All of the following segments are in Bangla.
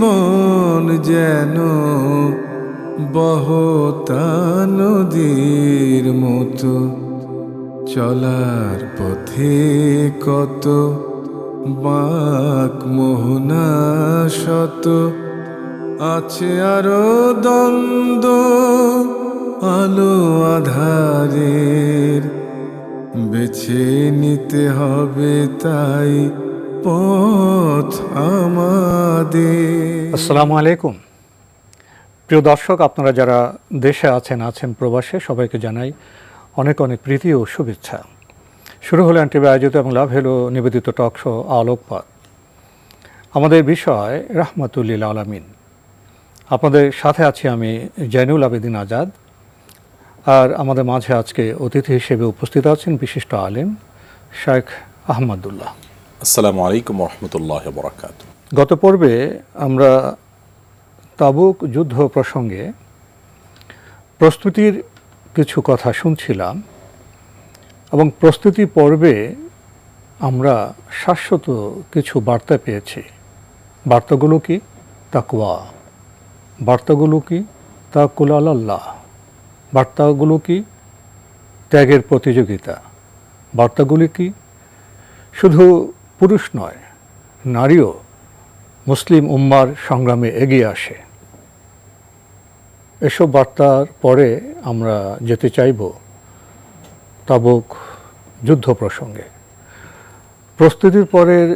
মন যেন বহতা নদীর মতো, চলার পথে কত বাঁক মোহনা শত, আছে আরো দ্বন্দ্ব আলো আধারের, বেছে নিতে হবে তাই পথ আমাদের। আসসালামু আলাইকুম প্রিয় দর্শক, আপনারা যারা দেশে আছেন প্রবাসে, সবাইকে জানাই অনেক অনেক প্রীতি ও শুভেচ্ছা। শুরু হলো এনটিভি আয়োজিত এবং লাভ হেলো নিবেদিত টক শো আলোকপাত। আমাদের বিষয় রাহমাতুল লিল আলামিন। আপনাদের সাথে আছি আমি জয়নুল আবেদিন আজাদ। আর আমাদের মাঝে আজকে অতিথি হিসেবে উপস্থিত আছেন বিশিষ্ট আলেম শেখ আহমদুল্লাহ। আসসালামু আলাইকুম রহমতুল্লাহ বরাকাত। গত পর্বে আমরা তাবুক যুদ্ধ প্রসঙ্গে প্রস্তুতির কিছু কথা শুনছিলাম এবং প্রস্তুতি পর্বে আমরা শাশ্বত কিছু বার্তা পেয়েছি। বার্তাগুলো কি? তাকওয়া। বার্তাগুলো কি? তাওয়াক্কুল আলাল্লাহ। বার্তাগুলো কি? ত্যাগের প্রতিযোগিতা। বার্তাগুলি কি? শুধু পুরুষ নয়, নারীও মুসলিম উম্মার সংগ্রামে এগিয়ে আসে। এসব বার্তার পরে আমরা যেতে চাইব তাবুক যুদ্ধ প্রসঙ্গে। প্রস্তুতির পরের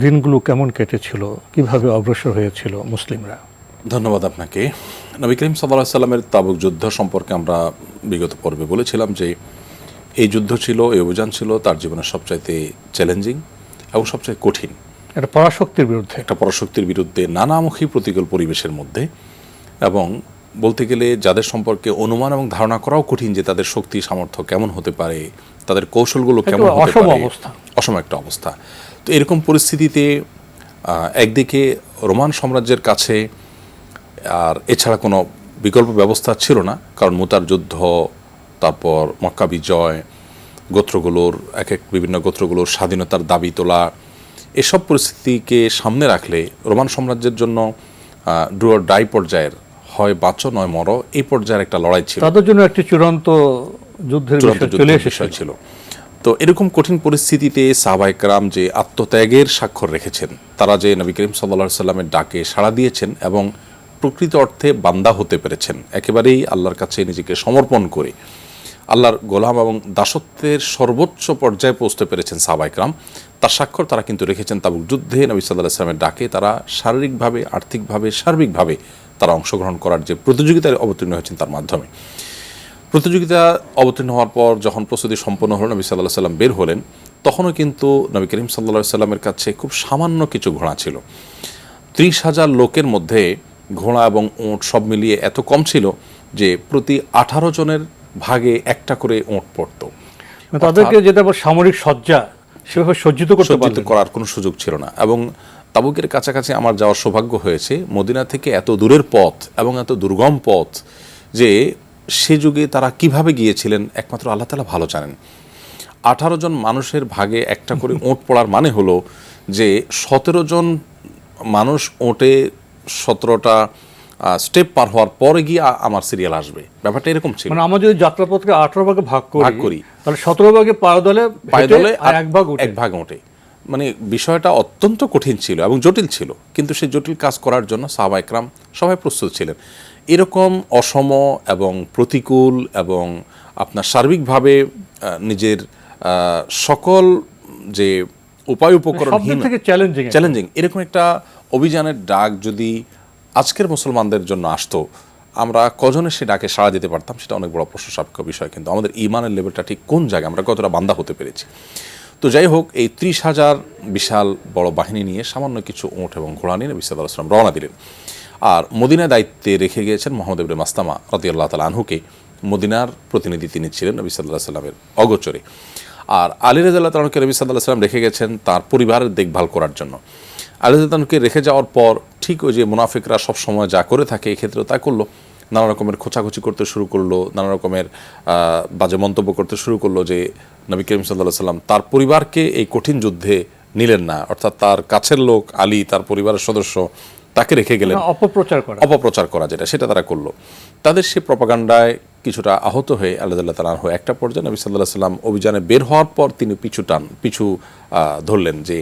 দিনগুলো কেমন কেটেছিল, কিভাবে অগ্রসর হয়েছিল মুসলিমরা? ধন্যবাদ আপনাকে। নবী করিম সাল্লাল্লাহু আলাইহি সাল্লামের তাবুক যুদ্ধ সম্পর্কে আমরা বিগত পর্বে বলেছিলাম যে এই যুদ্ধ ছিল, এই অভিযান ছিল তার জীবনের সবচাইতে চ্যালেঞ্জিং এবং সবচেয়ে কঠিন। এটা পরাশক্তির বিরুদ্ধে, একটা পরাশক্তির বিরুদ্ধে নানামুখী প্রতিকূল পরিবেশের মধ্যে, এবং বলতে গেলে যাদের সম্পর্কে অনুমান এবং ধারণা করাও কঠিন যে তাদের শক্তি সামর্থ্য কেমন হতে পারে, তাদের কৌশলগুলো কেমন হতে পারে, অসম একটা অবস্থা। তো এরকম পরিস্থিতিতে একদিকে রোমান সাম্রাজ্যের কাছে আর এছাড়া কোনো বিকল্প ব্যবস্থা ছিল না, কারণ মুতার যুদ্ধ, তারপর মক্কা বিজয়, গোত্রগুলোর বিভিন্ন গোত্রগুলোর স্বাধীনতার দাবি তোলা, এসব পরিস্থিতিকে সামনে রাখলে রোমান সাম্রাজ্যের জন্য ডু অর ডাই পর্যায়ের, হয় বাঁচো নয় মরো, এই পর্যায়ের একটা লড়াই ছিল। তাদের জন্য একটি চূড়ান্ত যুদ্ধের বিষয় ছিল। তো এরকম কঠিন পরিস্থিতিতে সাহাবায়ে কেরাম যে আত্মত্যাগের স্বাক্ষর রেখেছেন, তারা যে নবী করিম সাল্লাল্লাহু আলাইহি সাল্লামের ডাকে সাড়া দিয়েছেন এবং প্রকৃত অর্থে বান্দা হতে পেরেছেন, একেবারেই আল্লাহর কাছে নিজেকে সমর্পণ করে আল্লাহর গোলাম এবং দাসত্বের সর্বোচ্চ পর্যায়ে পৌঁছতে পেরেছেন সাহাবায়ে কেরাম, তার স্বাক্ষর তারা কিন্তু রেখেছেন তাবুক যুদ্ধে। নবী সাল্লাল্লাহু আলাইহি সাল্লামের ডাকে তারা শারীরিকভাবে, আর্থিকভাবে, সার্বিকভাবে তারা অংশগ্রহণ করার যে প্রতিযোগিতায় অবতীর্ণ হয়েছেন তার মাধ্যমে। প্রতিযোগিতা অবতীর্ণ হওয়ার পর যখন প্রস্তুতি সম্পন্ন হলো, নবী সাল্লাল্লাহু আলাইহি সাল্লাম বের হলেন, তখনও কিন্তু নবী করিম সাল্লাল্লাহু আলাইহি সাল্লামের কাছে খুব সামান্য কিছু ঘোড়া ছিল। 30,000 লোকের মধ্যে ঘোড়া এবং উট সব মিলিয়ে এত কম ছিল যে প্রতি 18 জনের ভাগে একটা করে উট পড়ত। তাদেরকে যেটা সামরিক সজ্জা সেভাবে সজ্জিত করার কোনো সুযোগ ছিল না। এবং তাবুকের কাছাকাছি আমার যাওয়ার সৌভাগ্য হয়েছে। মদিনা থেকে এত দূরের পথ এবং এত দুর্গম পথ যে সে যুগে তারা কিভাবে গিয়েছিলেন একমাত্র আল্লাহ তাআলা ভালো জানেন। 18 জন মানুষের ভাগে একটা করে উট পড়ার মানে হলো যে 17 জন মানুষ ওটে 17টা স্টেপ পার হওয়ার পরে গিয়ে আমার সিরিয়াল আসবে। ব্যাপারটা এরকম ছিল। মানে আমরা যদি যাত্রাপথকে 18 ভাগে ভাগ করি তাহলে 17 ভাগে পায়দলে আর এক ভাগ ওঠে। মানে বিষয়টা অত্যন্ত কঠিন ছিল এবং জটিল ছিল, কিন্তু সেই জটিল কাজ করার জন্য সাহাবায়ে কেরাম সবাই প্রস্তুত ছিলেন। এরকম অসম এবং প্রতিকূল এবং আপনার সার্বিকভাবে নিজের সকল যে উপায় উপকরণহীন, চ্যালেঞ্জিং এরকম একটা অভিযানের ডাক যদি আজকের মুসলমানদের জন্য আসতো, আমরা কজনে সে ডাকে সাড়া দিতে পারতাম, সেটা অনেক বড় প্রশ্ন সাপেক্ষ বিষয়। কিন্তু আমাদের ঈমানের লেভেলটা ঠিক কোন জায়গায়, আমরা কতটা বান্দা হতে পেরেছি। তো যাই হোক, এই 30,000 বিশাল বড় বাহিনী নিয়ে সামান্য কিছু উট এবং ঘোড়া নিয়ে নবী সাল্লাল্লাহু আলাইহি ওয়াসাল্লাম রওনা দিলেন। আর মদিনার দায়িত্বে রেখে গিয়েছেন মুহাম্মদ ইবনে মাসলামা রাদিয়াল্লাহু তাআলা আনহুকে। মদিনার প্রতিনিধি তিনি ছিলেন নবী সাল্লাল্লাহু আলাইহি ওয়াসাল্লামের অগোচরে। আর আলী রাদিয়াল্লাহু তাআলা আনহুকে নবী সাল্লাল্লাহু আলাইহি ওয়াসাল্লাম রেখে গেছেন তার পরিবারের দেখভাল করার জন্য। আলী রাদিয়াল্লাহু তাআলাকে রেখে যাওয়ার পর ঠিক ওই যে মুনাফিকরা সবসময় যা করে থাকে, এক্ষেত্রেও তা করলো। নানা রকমের খোঁচাখুচি করতে শুরু করলো, নানা রকমের বাজে মন্তব্য করতে শুরু করলো যে নবী করিম সাল্লাল্লাহু আলাইহি ওয়াসাল্লাম তার পরিবারকে এই কঠিন যুদ্ধে নিলেন না, অর্থাৎ তার কাছের লোক আলী, তার পরিবারের সদস্য, তাকে রেখে গেলেন, অপপ্রচার করা যেটা, সেটা তারা করলো। তাদের সে প্রপাগান্ডায় কিছুটা আহত হয়ে আল্লাহ তাআলা একটা পর্যায়ে নবী সাল্লাল্লাহু আলাইহি ওয়াসাল্লাম অভিযানে বের হওয়ার পর তিনি পিছু ধরলেন যে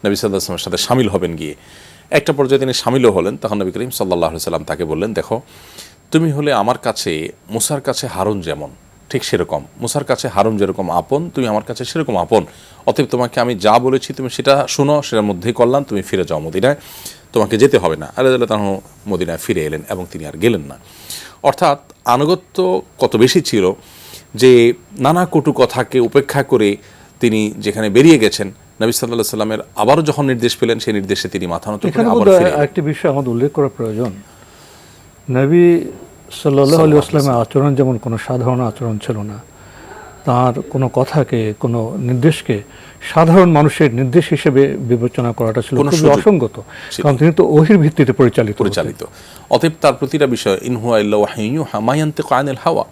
নবী সাল্লাল্লাহু আলাইহি ওয়াসাল্লামের সাথে শামিল হবেন গিয়ে। একটা পর্যায়ে তিনি শামিলও হলেন। তখন নবী করিম সাল্লাল্লাহু আলাইহি ওয়াসাল্লাম তাকে বললেন, দেখো তুমি হলে আমার কাছে মুসার কাছে হারুন যেমন, ঠিক সেরকম মুসার কাছে হারুন যেরকম আপন, তুমি আমার কাছে সেরকম আপন। অতএব তোমাকে আমি যা বলেছি তুমি সেটা শুনো, সেটার মধ্যেই করলাম, তুমি ফিরে যাও মদিনায়, তোমাকে যেতে হবে না। আল্লাহ তাআলা মদিনায় ফিরে এলেন এবং তিনি আর গেলেন না। অর্থাৎ আনুগত্য কত বেশি ছিল যে নানা কটু কথাকে উপেক্ষা করে তিনি যেখানে বেরিয়ে গেছেন, নবী সাল্লাল্লাহু আলাইহি ওয়াসাল্লামের আবারও যখন নির্দেশ পেলেন সেই নির্দেশে তিনি মাথা নত করে আবার ফিরে এলেন। একটি বিষয় আমাদের উল্লেখ করা প্রয়োজন, নবী সাল্লাল্লাহু আলাইহি ওয়াসাল্লামের আচরণ যেমন কোনো সাধারণ আচরণ ছিল না, তার কোনো কথাকে, কোনো নির্দেশকে সাধারণ মানুষের নির্দেশ হিসেবে বিবেচনা করাটা ছিল খুবই অসঙ্গত, কারণ তিনি তো ওহীর ভিত্তিতে পরিচালিত। অতএব তার প্রতিটা বিষয় ইন হুয়া ইল্লা ওয়াহয়ুন ইউহা মা ইয়ানতিকু আনিল হাওয়া,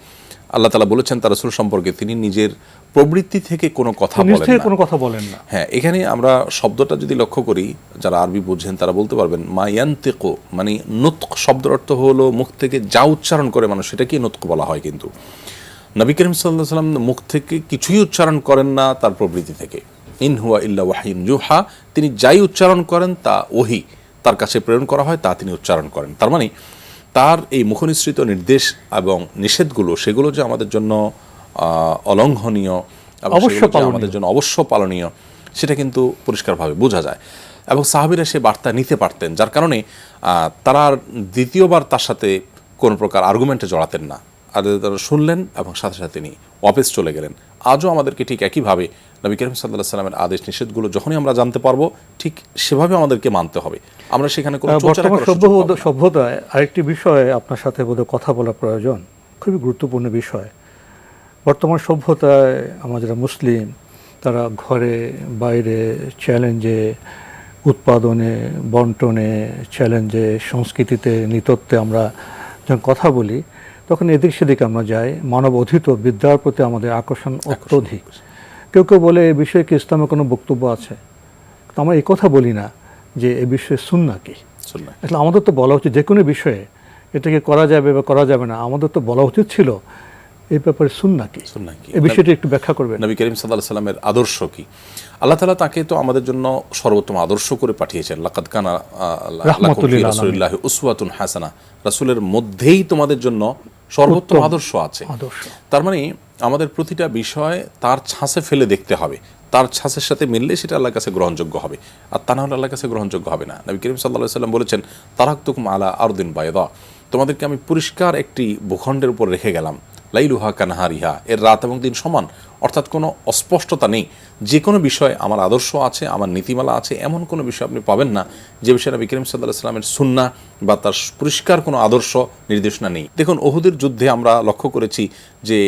আল্লাহ তাআলা বলেছেন তার রাসূল সম্পর্কে তিনি নিজের প্রবৃত্তি থেকে কোনো কথা বলেন না। হ্যাঁ, এখানে আমরা শব্দটা যদি লক্ষ্য করি, যারা আরবি বুঝেন তারা বলতে পারবেন মা ইয়ানতিকু মানে নুতক শব্দের অর্থ হলো মুখ থেকে যা উচ্চারণ করে মানুষ, সেটাকে নুতক বলা হয়। কিন্তু নবী করিম সাল্লাল্লাহু আলাইহি ওয়াসাল্লাম মুখ থেকে কিছুই উচ্চারণ করেন না তার প্রবৃত্তি থেকে। ইন হুয়া ইল্লা ওয়াহয়ুন ইউহা, তিনি যাই উচ্চারণ করেন তা ওহী, তার কাছে প্রেরণ করা হয়, তা তিনি উচ্চারণ করেন। তার মানে তার এই মুখনিসৃত নির্দেশ এবং নিষেধগুলো, সেগুলো যে আমাদের জন্য অলঙ্ঘনীয়, আমাদের জন্য অবশ্য পালনীয়, সেটা কিন্তু পরিষ্কারভাবে বোঝা যায়। এবং সাহাবীরা সে বার্তা নিতে পারতেন, যার কারণে তারা দ্বিতীয়বার তার সাথে কোনো প্রকার আর্গুমেন্টে জড়াতেন না। আর তারা শুনলেন এবং সাথে সাথে তিনি ওয়াপস চলে গেলেন। আজও আমাদেরকে ঠিক একইভাবে নবী করিম সাল্লাল্লাহু আলাইহি ওয়াসাল্লামের আদেশ নিষেধগুলো যখনই আমরা জানতে পারবো, ঠিক সেভাবে আমাদেরকে মানতে হবে। আমরা সেখানে কোনো সভ্যতায় আরেকটি বিষয়ে আপনার সাথে বোধহয় কথা বলা প্রয়োজন, খুবই গুরুত্বপূর্ণ বিষয়। বর্তমান সভ্যতায় আমরা যারা মুসলিম, তারা ঘরে বাইরে চ্যালেঞ্জে, উৎপাদনে, বন্টনে, চ্যালেঞ্জে, সংস্কৃতিতে, নৃতত্বে আমরা যখন কথা বলি, তখন এদিক সেদিকে আমরা যাই, মানব অধীত বিদ্যার প্রতি আমাদের আকর্ষণ অত্যধিক। কেউ কেউ বলে এই বিষয়ে কি ইসলামে কোনো বক্তব্য আছে? তো আমরা এই কথা বলি না যে এই বিষয়ে সুন্নাহ কি। আসলে আমাদের তো বলা উচিত যে কোনো বিষয়ে এটাকে করা যাবে বা করা যাবে না, আমাদের তো বলা উচিত ছিল এই ব্যাপারে সুন্নাহ কি, এই বিষয়টি একটু ব্যাখ্যা করবেন। নবী করিম সাল্লাল্লাহু আলাইহি ওয়াসাল্লামের আদর্শ কি? আল্লাহ তাআলা তাকে তো আমাদের জন্য সর্বোত্তম আদর্শ করে পাঠিয়েছেন। লাকাদ কানা লাকুম ফি রাসূলিল্লাহি উসওয়াতুন হাসানাহ, রাসূলের মধ্যেই তোমাদের জন্য সর্বোত্তম আদর্শ আছে। তার মানে আমাদের প্রতিটা বিষয় তার ছাঁচে ফেলে দেখতে হবে, তার ছাঁচের সাথে মিললে সেটা আল্লাহর কাছে গ্রহণযোগ্য হবে, আর তা না হলে আল্লাহর কাছে গ্রহণযোগ্য হবে না। নবী করিম সাল্লাল্লাহু আলাইহি ওয়াসাল্লাম বলেছেন, তারাকতুকুম আলা আরদিন বায়দা, তোমাদেরকে আমি পরিষ্কার একটি ভূখণ্ডের উপর রেখে গেলাম, লাইলুহা কানাহারিহা, এর রাত এবং দিন সমান, অর্থাৎ কোনো অস্পষ্টতা নেই। যে কোনো বিষয়ে আমার আদর্শ আছে, আমার নীতিমালা আছে, এমন কোনো বিষয় আপনি পাবেন না যে বিষয়ে নবী করিম সাল্লাল্লাহু আলাইহি ওয়াসাল্লামের সুন্নাহ বা তার পরিষ্কার কোনো আদর্শ নির্দেশনা নেই। দেখুন, উহুদের যুদ্ধে আমরা লক্ষ্য করেছি যে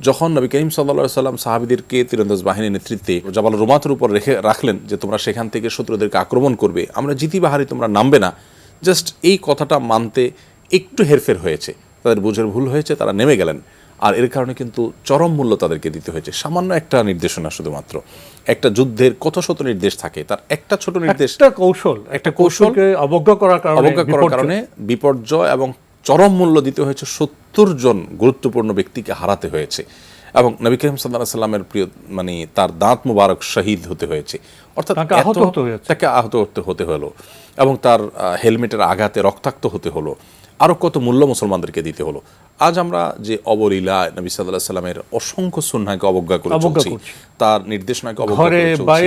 যখন নবী করিম সাল্লাল্লাহু আলাইহি ওয়াসাল্লাম সাহাবীদেরকে তীরন্দাজ বাহিনীর নেতৃত্বে জাবাল রুমাতের উপর রাখলেন যে তোমরা সেখান থেকে শত্রুদেরকে আক্রমণ করবে, আমরা জিতি বাহারি, তোমরা নামবে না, জাস্ট এই কথাটা মানতে একটু হেরফের হয়েছে, তাদের বুঝের ভুল হয়েছে, তারা নেমে গেলেন। আর এর কারণে কিন্তু চরম মূল্য তাদেরকে দিতে হয়েছে। সামান্য একটা নির্দেশনা, শুধুমাত্র একটা যুদ্ধের কত শত নির্দেশ থাকে, তার একটা ছোট নির্দেশ, একটা কৌশলকে অবজ্ঞা করার কারণে বিপর্যয় এবং চরম মূল্য দিতে হয়েছে। 70 জন গুরুত্বপূর্ণ ব্যক্তিকে হারাতে হয়েছে এবং নবী করিম সাল্লাল্লাহু আলাইহি ওয়াসাল্লামের প্রিয় মানে তার দাঁত মুবারক শহীদ হতে হয়েছে, অর্থাৎ তাকে আহত হতে হলো এবং তার হেলমেটের আঘাতে রক্তাক্ত হতে হলো, আরও কত মূল্য মুসলমানদেরকে দিতে হলো। আজ আমরা যে অবলীলা নবী সাল্লাল্লাহু আলাইহি ওয়াসাল্লামের অসংখ্য সুন্নাহকে অবজ্ঞা করে চলছি, তার নির্দেশনাকে অবজ্ঞা করে চলছি,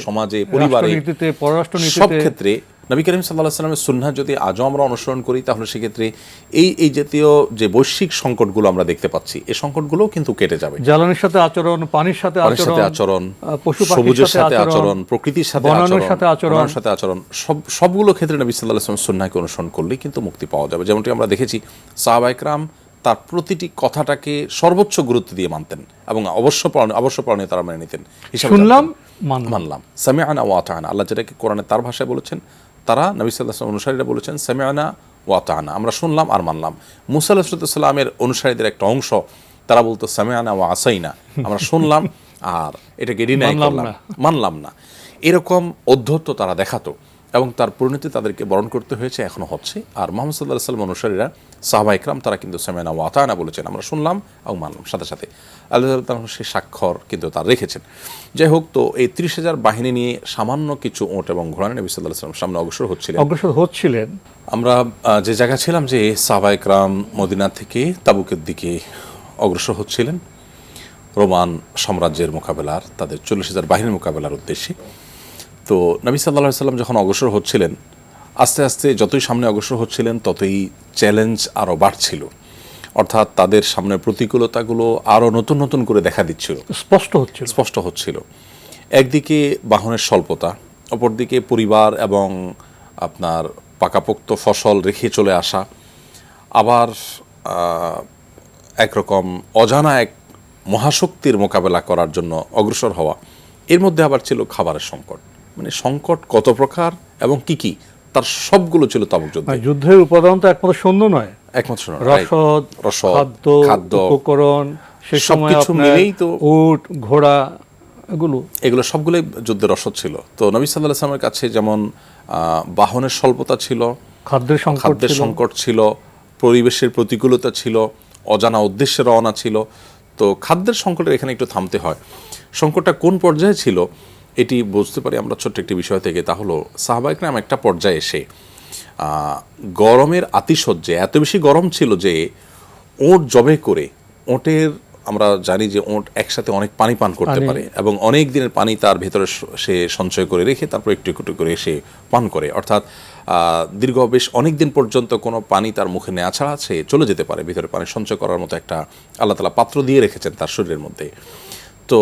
সমাজে, পরিবারে, সব ক্ষেত্রে নবী করিম সাল্লাল্লাহু আলাইহি ওয়াসাল্লামের সুন্নাহ যদি আজও আমরা অনুসরণ করি, তাহলে সেক্ষেত্রে এই জাতীয় যে বৈশ্বিক সংকটগুলো আমরা দেখতে পাচ্ছি, এই সংকটগুলোও কিন্তু কেটে যাবে। জ্বালানির সাথে আচরণ, পানির সাথে আচরণ, সবুজের সাথে আচরণ, প্রকৃতির সাথে আচরণ, সবগুলো ক্ষেত্রে নবী সাল্লাল্লাহু আলাইহি ওয়াসাল্লামের সুন্নাহকে অনুসরণ করলেই কিন্তু মুক্তি পাওয়া যাবে। যেমনটি আমরা দেখেছি সাহাবায়ে কেরাম তার প্রতিটি কথাটাকে সর্বোচ্চ গুরুত্ব দিয়ে মানতেন এবং অবশ্য পালনীয় তারা মেনে নিতেন। মানলাম, সামিআনা ওয়া আতা'না, আল্লাহ যেটাকে কোরআনে তার ভাষায় বলেছেন, তারা নবী সাল্লাল্লাহু আলাইহি ওয়াসাল্লাম অনুসারীরা বলেছেন সামিআনা ওয়া আতা'না, আমরা শুনলাম আর মানলাম। মুসা আলাইহিস সালামের অনুসারীদের একটা অংশ তারা বলতো সামিআনা ওয়া আসাইনা, আমরা শুনলাম আর এটাকে ডিনাই করলাম, মানলাম না। এরকম অধ্যত্ত তারা দেখাতো এবং তার পরিণতি তাদেরকে বরণ করতে হয়েছে, এখনও হচ্ছে। আর মোহাম্মদ সাল্লাল্লাহু আলাইহি ওয়াসাল্লাম অনুসারীরা সাহাবা ইকরাম তারা কিন্তু সামি'না ওয়া আতা'না বলেছেন, আমরা শুনলাম এবং মানলাম, সাথে সাথে আল্লাহ তাআলা সেই স্বাক্ষর কিন্তু তারা রেখেছেন। যাই হোক, তো এই 30,000 বাহিনী নিয়ে সামান্য কিছু ওট এবং ঘোড়া নিয়ে নবী সাল্লাল্লাহু আলাইহি ওয়াসাল্লাম সামনে অগ্রসর হচ্ছিলেন। আমরা যে জায়গায় ছিলাম, যে সাহাবা ইকরাম মদিনা থেকে তাবুকের দিকে অগ্রসর হচ্ছিলেন রোমান সাম্রাজ্যের মোকাবেলার, তাদের 40,000 বাহিনীর মোকাবেলার উদ্দেশ্যে। তো নবী সাল্লাল্লাহু আলাইহি ওয়াসাল্লাম যখন অগ্রসর হচ্ছিলেন, আস্তে আস্তে যতই সামনে অগ্রসর হচ্ছিলেন ততই চ্যালেঞ্জ আরও বাড়ছিল, অর্থাৎ তাদের সামনে প্রতিকূলতাগুলো আরও নতুন নতুন করে দেখা দিচ্ছিল, স্পষ্ট হচ্ছিল। একদিকে বাহনের স্বল্পতা, অপরদিকে পরিবার এবং আপনার পাকাপোক্ত ফসল রেখে চলে আসা, আবার একরকম অজানা এক মহাশক্তির মোকাবেলা করার জন্য অগ্রসর হওয়া। এর মধ্যে আবার ছিল খাবারের সংকট, মানে সংকট কত প্রকার এবং কি কি, তার সবগুলো ছিল তাবুক যুদ্ধে। যুদ্ধের উপাদান তো একমাত্র সৈন্য নয়, একমাত্র রসদ, খাদ্য, উপকরণ, সে সময় মিলেই তো উট, ঘোড়া, এগুলো সবগুলোই যুদ্ধের রসদ ছিল। তো নবী সাল্লাল্লাহু আলাইহি ওয়াসাল্লামের কাছে যেমন বাহনের স্বল্পতা ছিল, খাদ্যের সংকট ছিল, পরিবেশের প্রতিকূলতা ছিল, অজানা উদ্দেশ্যে রওনা ছিল। তো খাদ্যের সংকটের এখানে একটু থামতে হয়। সংকটটা কোন পর্যায়ে ছিল এটি বুঝতে পারি আমরা ছোট্ট একটি বিষয় থেকে, তা হলো সাহাবা ইকরাম একটা পর্যায়ে এসে গরমের আতিশয্যে, এত বেশি গরম ছিল যে ওট জবে করে, ওটের আমরা জানি যে ওট একসাথে অনেক পানি পান করতে পারে এবং অনেক দিনের পানি তার ভেতরে সে সঞ্চয় করে রেখে তারপর একটু একটু করে সে পান করে, অর্থাৎ দীর্ঘ বেশ অনেক দিন পর্যন্ত কোনো পানি তার মুখে নেওয়া ছাড়া সে চলে যেতে পারে। ভিতরে পানি সঞ্চয় করার মতো একটা আল্লাহ তাআলা পাত্র দিয়ে রেখেছেন তার শরীরের মধ্যে। তো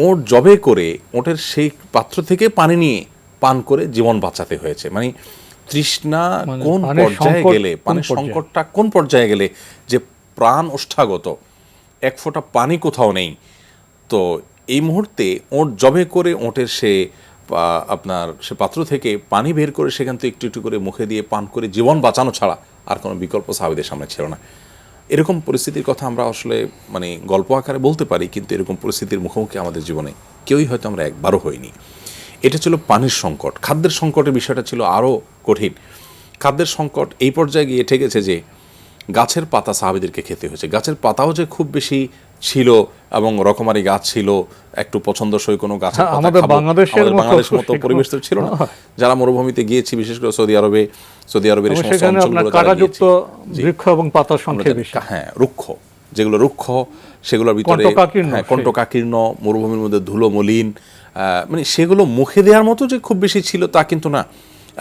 ওট জবে করে ওটের সেই পাত্র থেকে পানি নিয়ে পান করে জীবন বাঁচাতে হয়েছে। মানে তৃষ্ণা কোন পর্যায়ে গেলে, পানির সংকটটা কোন পর্যায়ে গেলে যে প্রাণ ওষ্ঠাগত, এক ফোঁটা পানি কোথাও নেই। তো এই মুহূর্তে ওট জবে করে ওটের সে পাত্র থেকে পানি বের করে সেখান থেকে একটু একটু করে মুখে দিয়ে পান করে জীবন বাঁচানো ছাড়া আর কোনো বিকল্প সাহাবীদের সামনে ছিল না। এরকম পরিস্থিতির কথা আমরা আসলে মানে গল্প আকারে বলতে পারি, কিন্তু এরকম পরিস্থিতির মুখোমুখি আমাদের জীবনে কেউই হয়তো আমরা একবারও হইনি। এটা ছিল পানির সংকট। খাদ্যের সংকটের বিষয়টা ছিল আরও কঠিন। খাদ্যের সংকট এই পর্যায়ে গিয়ে ঠেকেছে যে গাছের পাতা সাহাবীদেরকে খেতে হয়েছে। গাছের পাতাও যে খুব বেশি ছিল এবং রকমারি গাছ ছিল, একটু পছন্দসই কোনো গাছের পাতা আমাদের বাংলাদেশের মতো পরিবেশ তো ছিল না। যারা মরুভূমিতে গিয়েছি, বিশেষ করে সৌদি আরবের এই সমস্ত অঞ্চলগুলো, কাঁটাযুক্ত বৃক্ষ এবং পাতার সংখ্যা বেশি, হ্যাঁ, রুক্ষ, যেগুলো রুক্ষ সেগুলোর ভিতরে কণ্টকাকীর্ণ, মরুভূমির মধ্যে ধুলো মলিন, মানে সেগুলো মুখে দেওয়ার মতো যে খুব বেশি ছিল তা কিন্তু না।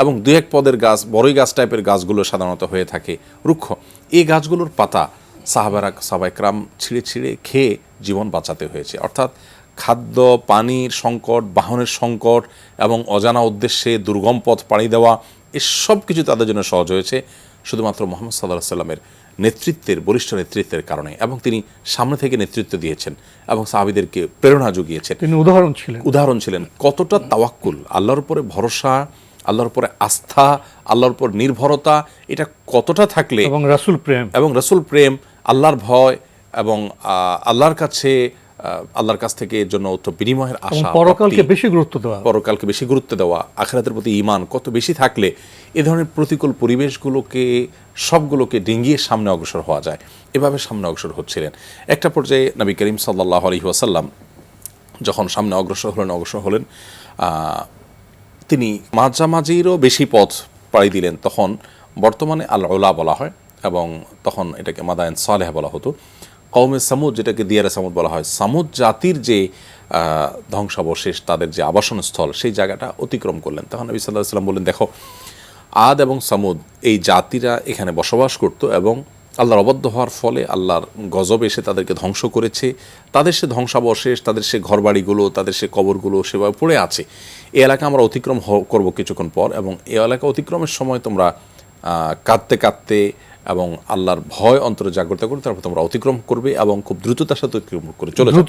এবং দু এক পদের গাছ, বড়ই গাছ টাইপের গাছগুলো সাধারণত হয়ে থাকে রুক্ষ। এই গাছগুলোর পাতা সাহাবা ইকরাম ছিঁড়ে ছিঁড়ে খেয়ে জীবন বাঁচাতে হয়েছে। অর্থাৎ খাদ্য, পানির সংকট, বাহনের সংকট এবং অজানা উদ্দেশ্যে দুর্গম পথ পাড়ি দেওয়া, এসব কিছু তাদের জন্য সহজ হয়েছে শুধুমাত্র মুহাম্মদ সাল্লাল্লাহু আলাইহি ওয়াসাল্লামের নেতৃত্বের, বলিষ্ঠ নেতৃত্বের কারণে। এবং তিনি সামনে থেকে নেতৃত্ব দিয়েছেন এবং সাহাবীদেরকে প্রেরণা জুগিয়েছেন। তিনি উদাহরণ ছিলেন কতটা তাওয়াক্কুল, আল্লাহর উপরে ভরসা, আল্লাহর উপরে আস্থা, আল্লাহর উপর নির্ভরতা, এটা কতটা থাকলে, এবং রাসূল প্রেম, আল্লাহর ভয় এবং আল্লাহর কাছ থেকে এর জন্য উত্তম বিনিময়ের আশা, পরকালকে বেশি গুরুত্ব দেওয়া, আখিরাতের প্রতি ঈমান কত বেশি থাকলে এ ধরনের প্রতিকূল পরিবেশগুলোকে সবগুলোকে ডিঙ্গিয়ে সামনে অগ্রসর হওয়া যায়। এভাবে সামনে অগ্রসর হচ্ছিলেন। একটা পর্যায়ে নবী করিম সাল্লাল্লাহু আলাইহি ওয়াসাল্লাম যখন সামনে অগ্রসর হলেন, তিনি মাঝামাঝিরও বেশি পথ পাড়ি দিলেন। তখন বর্তমানে আল উলা বলা হয় এবং তখন এটাকে মাদায়েন সালেহ বলা হতো। কওমে সামুদ, যেটাকে দিয়ারে সামুদ বলা হয়, সামুদ জাতির যে ধ্বংসাবশেষ, তাদের যে আবাসনস্থল, সেই জায়গাটা অতিক্রম করলেন। তখন নবী সাল্লাল্লাহু আলাইহি ওয়াসাল্লাম বললেন, দেখো, আদ এবং সামুদ এই জাতিরা এখানে বসবাস করত এবং আল্লাহর অবাধ্য হওয়ার ফলে আল্লাহর গজব এসে তাদেরকে ধ্বংস করেছে। তাদের সে ধ্বংসাবশেষ, তাদের সে ঘরবাড়িগুলো, তাদের সে কবরগুলো সেভাবে পড়ে আছে। এই এলাকা আমরা অতিক্রম করব কিছুক্ষণ পর, এবং এই এলাকা অতিক্রমের সময় তোমরা কাঁদতে কাঁদতে এবং আল্লাহর ভয় অন্তরে জাগ্রত করে তারপর তোমরা অতিক্রম করবে এবং খুব দ্রুততার সাথে অতিক্রম করে চলে যাবে।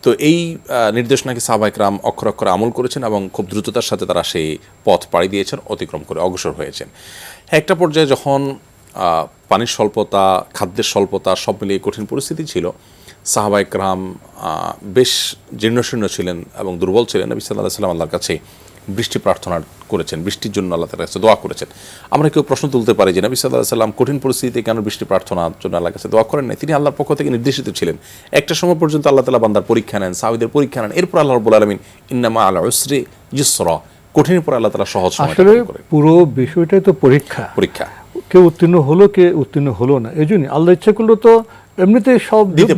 তো এই নির্দেশ নাকি সাহাবা ইকরাম অক্ষরে অক্ষরে আমল করেছেন এবং খুব দ্রুততার সাথে তারা সেই পথ পাড়ি দিয়েছেন, অতিক্রম করে অগ্রসর হয়েছেন। একটা পর্যায়ে যখন পানির স্বল্পতা, খাদ্যের স্বল্পতা সব মিলিয়ে কঠিন পরিস্থিতি ছিল, সাহাবা ইকরাম বেশ জীর্ণশীর্ণ ছিলেন এবং দুর্বল ছিলেন। নবী সাল্লাল্লাহু আলাইহি ওয়াসাল্লাম আল্লাহর কাছে বৃষ্টি প্রার্থনা করেছেন, বৃষ্টির জন্য আল্লাহ তাআলার কাছে দোয়া করেছেন। আমরা কেউ প্রশ্ন তুলতে পারি যে নবী সাল্লাল্লাহু আলাইহি সাল্লাম কঠিন পরিস্থিতিতে কেন বৃষ্টি প্রার্থনার জন্য আল্লাহর কাছে দোয়া করেন নাই? তিনি আল্লাহর পক্ষ থেকে নির্দেশিত ছিলেন। একটা সময় পর্যন্ত আল্লাহ তাআলা বান্দার পরীক্ষা নেন, সাহাবীদের পরীক্ষা নেন, এরপর আল্লাহ রাব্বুল আলামিন ইন্নামা আল উসরি ইউসরা, কঠিনের পর আল্লাহ তাআলা সহজ সময় আসলে পুরো বিষয়টাই তো পরীক্ষা। কেউ উত্তীর্ণ হলো, কে উত্তীর্ণ হলো না, এই জন্যই আল্লাহ ইচ্ছা করলো তো এমনিতে সব দিতে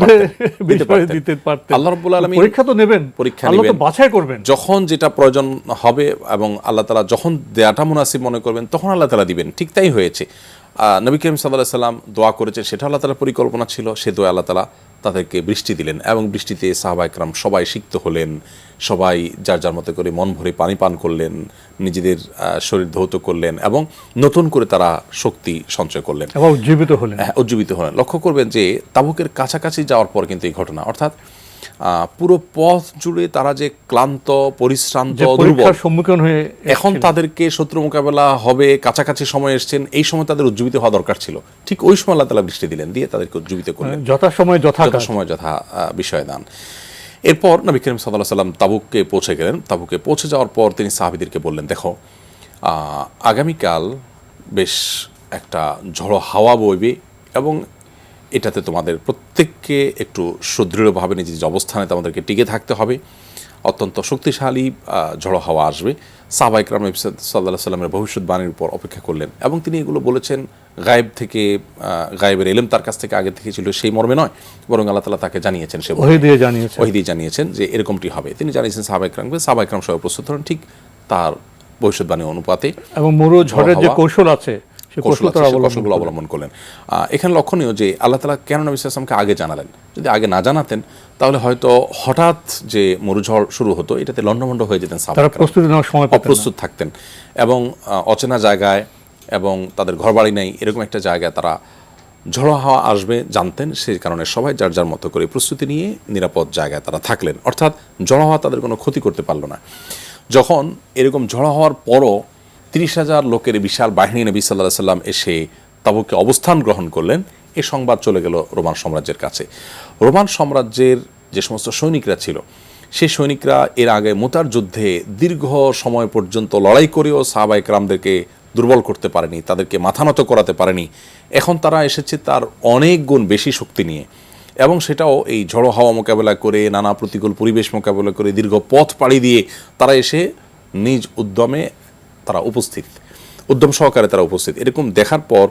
পারতেন। আল্লাহ রাব্বুল আলামিন পরীক্ষা তো নেবেন, আল্লাহ তো বাছাই করবেন, যখন যেটা প্রয়োজন হবে এবং আল্লাহ তাআলা যখন দেয়াটা মুনাসিব মনে করবেন তখন আল্লাহ তাআলা দিবেন। ঠিক তাই হয়েছে। নবী করিম সাল্লাল্লাহু আলাইহি সাল্লাম দোয়া করেছেন, সেটা আল্লাহ তাআলার পরিকল্পনা ছিল। সে দোয়া আল্লাহ তাআলা তাদেরকে বৃষ্টি দিলেন এবং বৃষ্টিতে সাহাবায়ে কেরাম সবাই সিক্ত হলেন, সবাই যার যার মতো করে মন ভরে পানি পান করলেন, নিজেদের শরীর ধৌত করলেন এবং নতুন করে তারা শক্তি সঞ্চয় করলেন এবং উজ্জীবিত হলেন। লক্ষ্য করবেন যে তাবুকের কাছাকাছি যাওয়ার পর কিন্তু এই ঘটনা, অর্থাৎ পুরো পথ জুড়ে তারা যে ক্লান্ত, পরিশ্রান্ত, দুর্বল সম্মুখীন হয়ে এখন তাদেরকে শত্রু মোকাবেলা হবে, কাছাকাছি সময় এসেছেন, এই সময় তাদের উজ্জীবিত হওয়া দরকার ছিল। ঠিক ওই সময় আল্লাহ তাআলা বৃষ্টি দিলেন, দিয়ে তাদেরকে উজ্জীবিত করলেন, যথা সময় যথা বিষয় দান। এরপর নবী করিম সাল্লাল্লাহু আলাইহি সাল্লাম তাবুকে পৌঁছে গেলেন। তাবুকে পৌঁছে যাওয়ার পর তিনি সাহাবীদেরকে বললেন, দেখো আগামীকাল বেশ একটা ঝড়ো হাওয়া বইবে এবং এটাতে তোমাদের প্রত্যেককে একটু সুদৃঢ়ভাবে নিজের অবস্থানে তোমাদেরকে টিকে থাকতে হবে। অত্যন্ত শক্তিশালী ঝড়ো হাওয়া আসবে। সাহাবায়ে কেরাম নবী সাল্লাল্লাহু আলাইহি সাল্লামের ভবিষ্যৎবাণীর উপর অপেক্ষা করলেন এবং তিনি এগুলো বলেছেন গায়েব থেকে, গায়েবের ইলম তার কাছ থেকে আগে থেকে ছিল সেই মর্মে নয়, বরং আল্লাহ তাআলা তাকে জানিয়েছেন, সে ওহী দিয়ে জানিয়েছেন যে এরকমটি হবে। তিনি জানিয়েছেন সাহাবায়ে কেরাম সবাই প্রস্তুত হন ঠিক তার ভবিষ্যৎবাণী অনুপাতে এবং মরু ঝড়ের যে কৌশল আছে কৌশলগুলো অবলম্বন করলেন। এখানে লক্ষণীয় যে আল্লাহ তাআলা কেন নবী সাল্লাল্লাহু আলাইহি ওয়াসাল্লামকে আগে জানালেন। যদি আগে না জানাতেন তাহলে হয়তো হঠাৎ যে মরুঝড় শুরু হতো এটাতে লণ্ডভণ্ড হয়ে যেতেন, অপ্রস্তুত থাকতেন এবং অচেনা জায়গায় এবং তাদের ঘরবাড়ি নেই এরকম একটা জায়গায় তারা ঝড়ো হাওয়া আসবে জানতেন। সেই কারণে সবাই যার যার মতো করে প্রস্তুতি নিয়ে নিরাপদ জায়গায় তারা থাকলেন, অর্থাৎ ঝড়ো হাওয়া তাদের কোনো ক্ষতি করতে পারল না। যখন এরকম ঝড়ো হওয়ার পরও 30,000 লোকের বিশাল বাহিনী নবী সাল্লাল্লাহু আলাইহি সাল্লাম এসে তাবুকে অবস্থান গ্রহণ করলেন, এই সংবাদ চলে গেল রোমান সাম্রাজ্যের কাছে। রোমান সাম্রাজ্যের যে সমস্ত সৈনিকরা ছিল সেই সৈনিকরা এর আগে মুতার যুদ্ধে দীর্ঘ সময় পর্যন্ত লড়াই করেও সাহাবায়ে কেরামদেরকে দুর্বল করতে পারেনি, তাদেরকে মাথা নত করাতে পারেনি। এখন তারা এসেছে তার অনেক গুণ বেশি শক্তি নিয়ে এবং সেটাও এই ঝড়ো হাওয়া মোকাবেলা করে, নানা প্রতিকূল পরিবেশ মোকাবেলা করে, দীর্ঘ পথ পাড়ি দিয়ে তারা এসে নিজ উদ্যমে তারা উদ্যম সহকারে তারা উপস্থিত। এরকম দেখার পর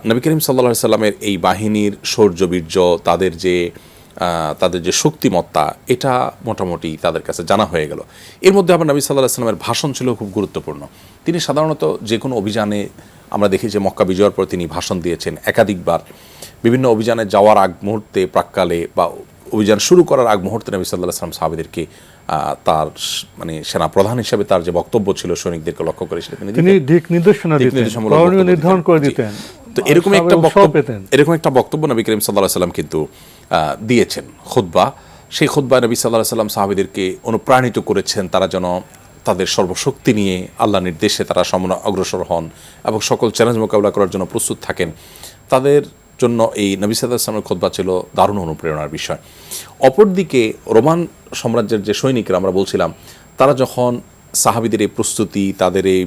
নবী করিম সাল্লাল্লাহু আলাইহি সাল্লামের এই বাহিনীর শৌর্য বীর্য, তাদের যে শক্তিমত্তা, এটা মোটামুটি তাদের কাছে জানা হয়ে গেল। এর মধ্যে আবার নবী সাল্লাল্লাহু আলাইহি সাল্লামের ভাষণ ছিল খুব গুরুত্বপূর্ণ। তিনি সাধারণত যে কোনো অভিযানে, আমরা দেখি যে মক্কা বিজয়ের পর তিনি ভাষণ দিয়েছেন একাধিকবার। বিভিন্ন অভিযানে যাওয়ার আগ মুহূর্তে, প্রাক্কালে বা অভিযান শুরু করার আগ মুহূর্তে নবী সাল্লাল্লাহু আলাইহি সাল্লাম সাহাবীদেরকে তার মানে সেনা প্রধান হিসেবে তার যে বক্তব্য ছিল সৈনিকদেরকে লক্ষ্য করে সেটা তিনি দিক নির্দেশনা নির্ধারণ করে দিতেন। তো এরকম একটা বক্তব্য নবী করিম সাল্লাল্লাহু আলাইহি সাল্লাম কিন্তু দিয়েছেন, খুতবা। সেই খুতবায় নবী সাল্লাল্লাহু আলাইহি সাল্লাম সাহাবীদেরকে অনুপ্রাণিত করেছেন তারা যেন তাদের সর্বশক্তি নিয়ে আল্লাহর নির্দেশে তারা সামনে অগ্রসর হন এবং সকল চ্যালেঞ্জ মোকাবিলা করার জন্য প্রস্তুত থাকেন। তাদের জন্য এই নবী সাল্লাল্লাহু আলাইহি সাল্লামের খুতবা ছিল দারুণ অনুপ্রেরণার বিষয়। অপরদিকে রোমান সাম্রাজ্যের যে সৈনিকরা আমরা বলছিলাম, তারা যখন সাহাবীদের এই প্রস্তুতি, তাদের এই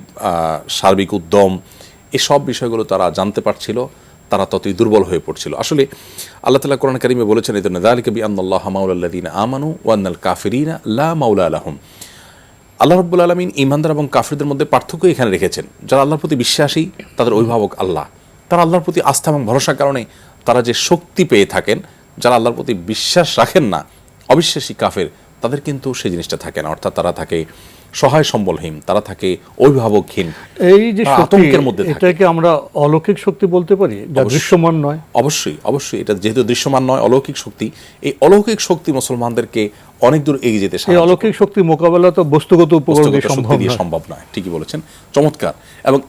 সার্বিক উদ্যম, এসব বিষয়গুলো তারা জানতে পারছিল, তারা ততই দুর্বল হয়ে পড়ছিল। আসলে আল্লাহ তাআলা কোরআন কারীমে বলেছেন, ইদান যালিকা বিআন্নাল্লাহা মাওলাল্লাযিনা আমানু ওয়া আন্নাল কাফিরিনা লা মাওলা লাহুম। আল্লাহ রাব্বুল আলামিন ঈমানদার এবং কাফিরদের মধ্যে পার্থক্য এখানে রেখেছেন। যারা আল্লাহর প্রতি বিশ্বাসী তাদের অভিভাবক আল্লাহ, তারা আল্লাহর প্রতি আস্থা এবং ভরসার কারণে তারা যে শক্তি পেয়ে থাকেন। যারা আল্লাহর প্রতি বিশ্বাস রাখেন না, অবিশ্বাসী কাফের, তাদের কিন্তু সেই জিনিসটা থাকে না, অর্থাৎ তারা থাকে সহায় সম্বলহীন, তারা থাকে অভিভাবকহীন, এই যে আতঙ্কের মধ্যে থাকে। এটাকে আমরা অলৌকিক শক্তি বলতে পারি, যা দৃশ্যমান নয়। অবশ্যই এটা যেহেতু দৃশ্যমান নয়, অলৌকিক শক্তি। এই অলৌকিক শক্তি মুসলমানদেরকে অনেক দূর এগিয়ে যেতে সাহায্য করে। এই অলৌকিক শক্তি মোকাবেলা তো বস্তুগত উপকরণ দিয়ে সম্ভব নয়। ঠিকই বলেছেন, চমৎকার। এবং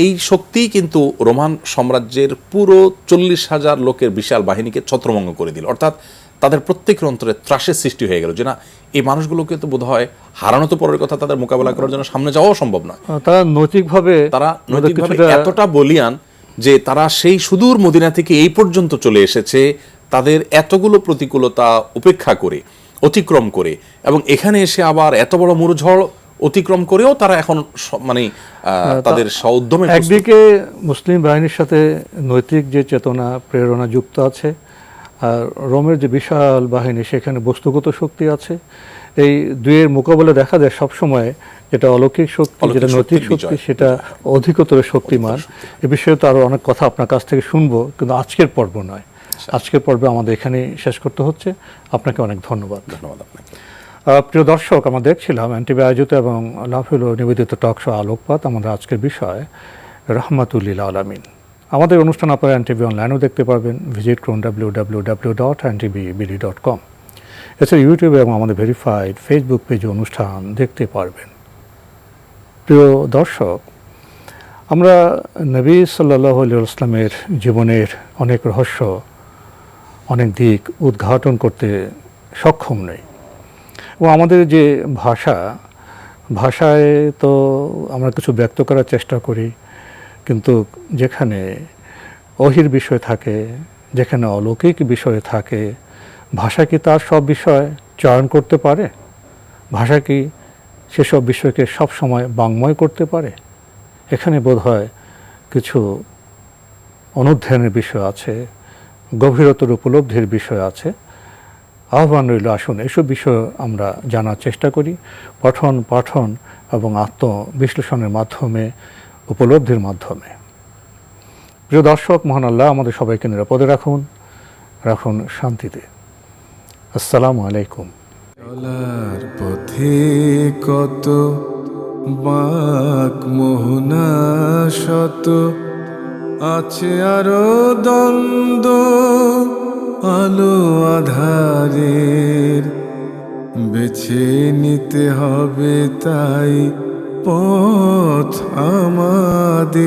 এই শক্তিই কিন্তু রোমান সাম্রাজ্যের পুরো 40,000 লোকের বিশাল বাহিনীকে ছত্রভঙ্গ করে দিল। অর্থাৎ তাদের প্রত্যেকের অন্তরে ত্রাসের সৃষ্টি হয়ে গেল যে না, এই মানুষগুলোকে তো বোধ হয় হারানো তো পরের কথা, তাদের মোকাবেলা করার জন্য সামনে যাওয়াও সম্ভব নয়। তারা নৈতিকভাবে এতটা বলিয়ান যে তারা সেই সুদূর মদিনা থেকে এই পর্যন্ত চলে এসেছে, তাদের এতগুলো প্রতিকূলতা উপেক্ষা করে, অতিক্রম করে, এবং এখানে এসে আবার এত বড় মরুঝড় অতিক্রম করেও তারা এখন মানে তাদের সউদ্যমে প্রস্তুত। একদিকে মুসলিম বাহিনীর সাথে নৈতিক যে চেতনা প্রেরণা যুক্ত আছে, আর রোমের যে বিশাল বাহিনী সেখানে বস্তুগত শক্তি আছে। এই দুইয়ের মোকাবেলা দেখা যায় সবসময় যেটা অলৌকিক শক্তি, যেটা নৈতিক শক্তি, সেটা অধিকতর শক্তিমান। এ বিষয়ে তো আরও অনেক কথা আপনার কাছ থেকে শুনবো, কিন্তু আজকের পর্ব নয়। আজকের পর্বে আমাদের এখানে শেষ করতে হচ্ছে। আপনাকে অনেক ধন্যবাদ। ধন্যবাদ আপনাকে। প্রিয় দর্শক, আমরা দেখছিলাম এনটিভি আয়োজিত এবং লাভ হলো নিবেদিত টক শো আলোকপাত। আমাদের আজকের বিষয় রহমাতুল্লিল আলামিন। আমাদের অনুষ্ঠান আপনারা এনটিভি অনলাইনেও দেখতে পারবেন। ভিজিট করুন www.ntvbd.com। এছাড়া ইউটিউবে এবং আমাদের ভেরিফাইড ফেসবুক পেজে অনুষ্ঠান দেখতে পারবেন। প্রিয় দর্শক, আমরা নবী সাল্লাল্লাহু আলাইহি ওয়াসাল্লামের জীবনের অনেক রহস্য, অনেক দিক উদ্ঘাটন করতে সক্ষম নই। ও আমাদের যে ভাষায় তো আমরা কিছু ব্যক্ত করার চেষ্টা করি, কিন্তু যেখানে অহির বিষয় থাকে, যেখানে অলৌকিক বিষয় থাকে, ভাষা কি তার সব বিষয় চয়ন করতে পারে? ভাষা কি সেসব বিষয়কে সব সময় বাংময় করতে পারে? এখানে বোধহয় কিছু অনুধ্যানের বিষয় আছে, গভীরতর উপলব্ধির বিষয় আছে। আহ্বান রইল, আসুন এসব বিষয় আমরা জানার চেষ্টা করি পঠন এবং আত্মবিশ্লেষণের মাধ্যমে, উপলব্ধির মাধ্যমে। প্রিয় দর্শক, মহান আল্লাহ আমাদের সবাইকে নিরাপদে রাখুন শান্তিতে। আসসালামু আলাইকুম। চলার পথে কত বাঁক মোহনা শত, আছে আরো দ্বন্দ্ব আলো আধারের, বেছে নিতে হবে তাই পথ আমাদের।